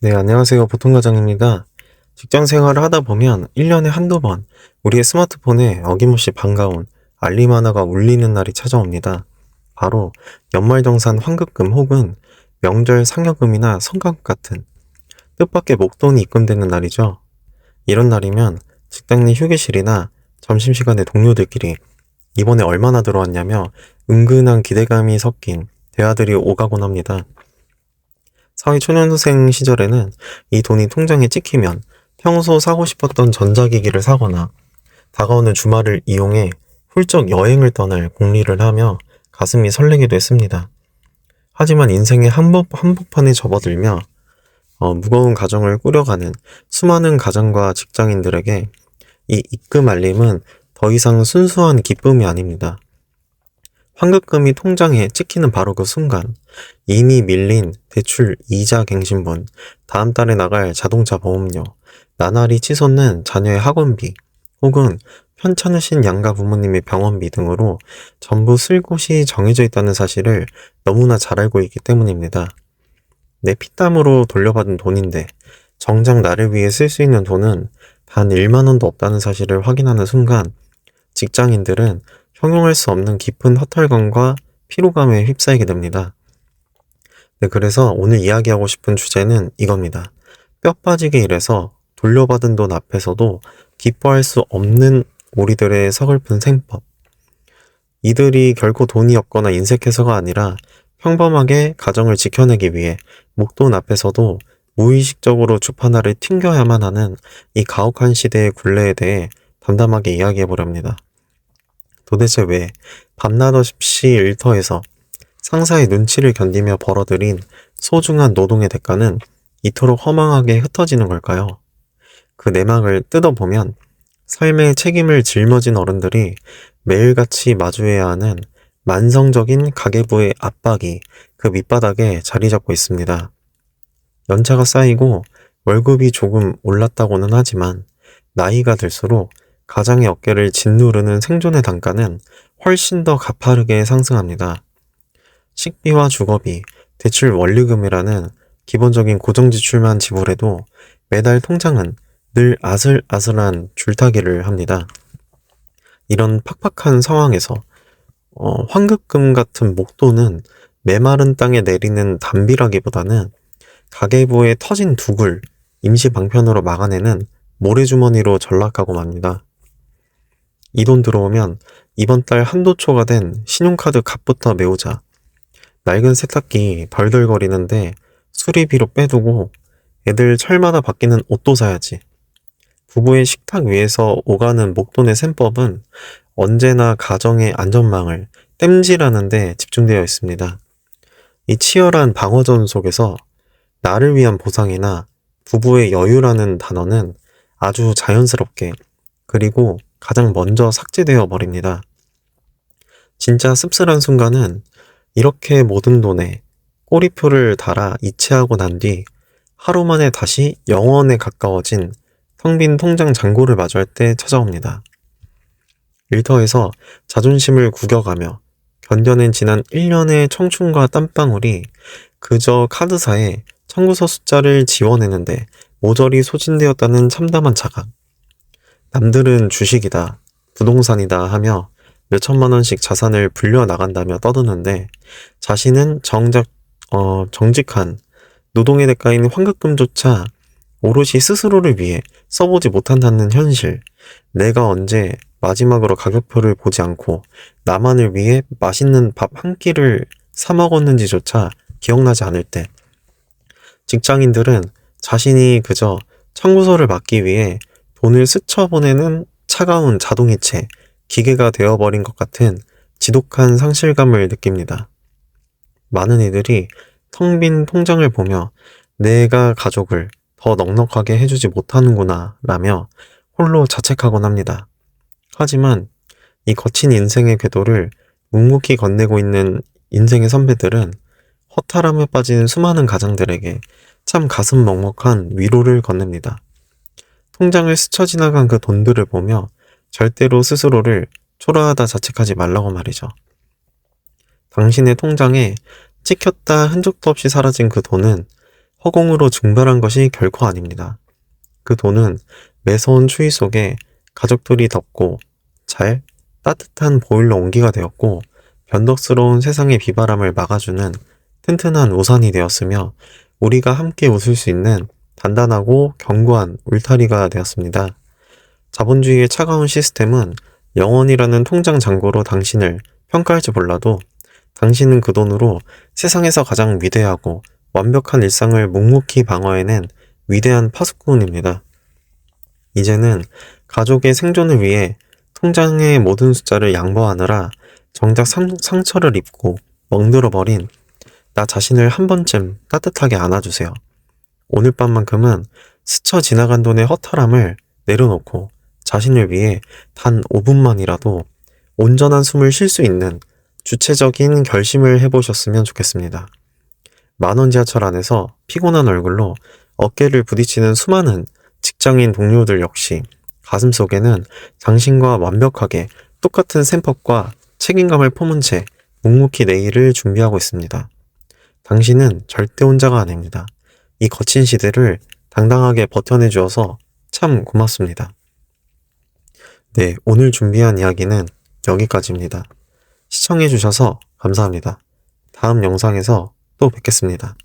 네, 안녕하세요. 보통과장입니다. 직장 생활을 하다 보면 1년에 한두 번 우리의 스마트폰에 어김없이 반가운 알림 하나가 울리는 날이 찾아옵니다. 바로 연말정산 환급금 혹은 명절 상여금이나 성과급 같은 뜻밖의 목돈이 입금되는 날이죠. 이런 날이면 직장 내 휴게실이나 점심시간에 동료들끼리 이번에 얼마나 들어왔냐며 은근한 기대감이 섞인 대화들이 오가곤 합니다. 사회초년생 시절에는 이 돈이 통장에 찍히면 평소 사고 싶었던 전자기기를 사거나 다가오는 주말을 이용해 훌쩍 여행을 떠날 공리를 하며 가슴이 설레기도 했습니다. 하지만 인생의 한복판에 접어들며 무거운 가정을 꾸려가는 수많은 가장과 직장인들에게 이 입금 알림은 더 이상 순수한 기쁨이 아닙니다. 환급금이 통장에 찍히는 바로 그 순간 이미 밀린 대출 이자 갱신분, 다음 달에 나갈 자동차 보험료, 나날이 치솟는 자녀의 학원비, 혹은 편찮으신 양가 부모님의 병원비 등으로 전부 쓸 곳이 정해져 있다는 사실을 너무나 잘 알고 있기 때문입니다. 내 피땀으로 돌려받은 돈인데 정작 나를 위해 쓸 수 있는 돈은 단 1만 원도 없다는 사실을 확인하는 순간 직장인들은 형용할 수 없는 깊은 허탈감과 피로감에 휩싸이게 됩니다. 네, 그래서 오늘 이야기하고 싶은 주제는 이겁니다. 뼈 빠지게 일해서 돌려받은 돈 앞에서도 기뻐할 수 없는 우리들의 서글픈 생법. 이들이 결코 돈이 없거나 인색해서가 아니라 평범하게 가정을 지켜내기 위해 목돈 앞에서도 무의식적으로 주판알을 튕겨야만 하는 이 가혹한 시대의 굴레에 대해 담담하게 이야기해보려 합니다. 도대체 왜 밤낮 없이 일터에서 상사의 눈치를 견디며 벌어들인 소중한 노동의 대가는 이토록 허망하게 흩어지는 걸까요? 그 내막을 뜯어보면 삶의 책임을 짊어진 어른들이 매일같이 마주해야 하는 만성적인 가계부의 압박이 그 밑바닥에 자리 잡고 있습니다. 연차가 쌓이고 월급이 조금 올랐다고는 하지만 나이가 들수록 가장의 어깨를 짓누르는 생존의 단가는 훨씬 더 가파르게 상승합니다. 식비와 주거비, 대출 원리금이라는 기본적인 고정지출만 지불해도 매달 통장은 늘 아슬아슬한 줄타기를 합니다. 이런 팍팍한 상황에서 환급금 같은 목돈은 메마른 땅에 내리는 담비라기보다는 가계부의 터진 둑을 임시 방편으로 막아내는 모래주머니로 전락하고 맙니다. 이 돈 들어오면 이번 달 한도 초과된 신용카드 값부터 메우자. 낡은 세탁기 덜덜거리는데 수리비로 빼두고 애들 철마다 바뀌는 옷도 사야지. 부부의 식탁 위에서 오가는 목돈의 셈법은 언제나 가정의 안전망을 땜질하는 데 집중되어 있습니다. 이 치열한 방어전 속에서 나를 위한 보상이나 부부의 여유라는 단어는 아주 자연스럽게 그리고 가장 먼저 삭제되어 버립니다. 진짜 씁쓸한 순간은 이렇게 모든 돈에 꼬리표를 달아 이체하고 난 뒤 하루 만에 다시 영원에 가까워진 텅 빈 통장 잔고를 마주할 때 찾아옵니다. 일터에서 자존심을 구겨가며 견뎌낸 지난 1년의 청춘과 땀방울이 그저 카드사에 청구서 숫자를 지워내는데 모조리 소진되었다는 참담한 자각. 남들은 주식이다, 부동산이다 하며 몇천만 원씩 자산을 불려나간다며 떠드는데 자신은 정직한 노동의 대가인 환급금조차 오롯이 스스로를 위해 써보지 못한다는 현실. 내가 언제 마지막으로 가격표를 보지 않고 나만을 위해 맛있는 밥 한 끼를 사 먹었는지조차 기억나지 않을 때 직장인들은 자신이 그저 청구서를 받기 위해 돈을 스쳐보내는 차가운 자동이체, 기계가 되어버린 것 같은 지독한 상실감을 느낍니다. 많은 이들이 텅 빈 통장을 보며 내가 가족을 더 넉넉하게 해주지 못하는구나 라며 홀로 자책하곤 합니다. 하지만 이 거친 인생의 궤도를 묵묵히 건네고 있는 인생의 선배들은 허탈함에 빠진 수많은 가장들에게 참 가슴 먹먹한 위로를 건넵니다. 통장을 스쳐 지나간 그 돈들을 보며 절대로 스스로를 초라하다 자책하지 말라고 말이죠. 당신의 통장에 찍혔다 흔적도 없이 사라진 그 돈은 허공으로 증발한 것이 결코 아닙니다. 그 돈은 매서운 추위 속에 가족들이 덮고 잘 따뜻한 보일러 온기가 되었고 변덕스러운 세상의 비바람을 막아주는 튼튼한 우산이 되었으며 우리가 함께 웃을 수 있는 단단하고 견고한 울타리가 되었습니다. 자본주의의 차가운 시스템은 영원이라는 통장 잔고로 당신을 평가할지 몰라도 당신은 그 돈으로 세상에서 가장 위대하고 완벽한 일상을 묵묵히 방어해낸 위대한 파수꾼입니다. 이제는 가족의 생존을 위해 통장의 모든 숫자를 양보하느라 정작 상처를 입고 멍들어버린 나 자신을 한 번쯤 따뜻하게 안아주세요. 오늘 밤만큼은 스쳐 지나간 돈의 허탈함을 내려놓고 자신을 위해 단 5분만이라도 온전한 숨을 쉴 수 있는 주체적인 결심을 해보셨으면 좋겠습니다. 만원 지하철 안에서 피곤한 얼굴로 어깨를 부딪히는 수많은 직장인 동료들 역시 가슴속에는 당신과 완벽하게 똑같은 셈법과 책임감을 품은 채 묵묵히 내일을 준비하고 있습니다. 당신은 절대 혼자가 아닙니다. 이 거친 시대를 당당하게 버텨내 주어서 참 고맙습니다. 네, 오늘 준비한 이야기는 여기까지입니다. 시청해 주셔서 감사합니다. 다음 영상에서 또 뵙겠습니다.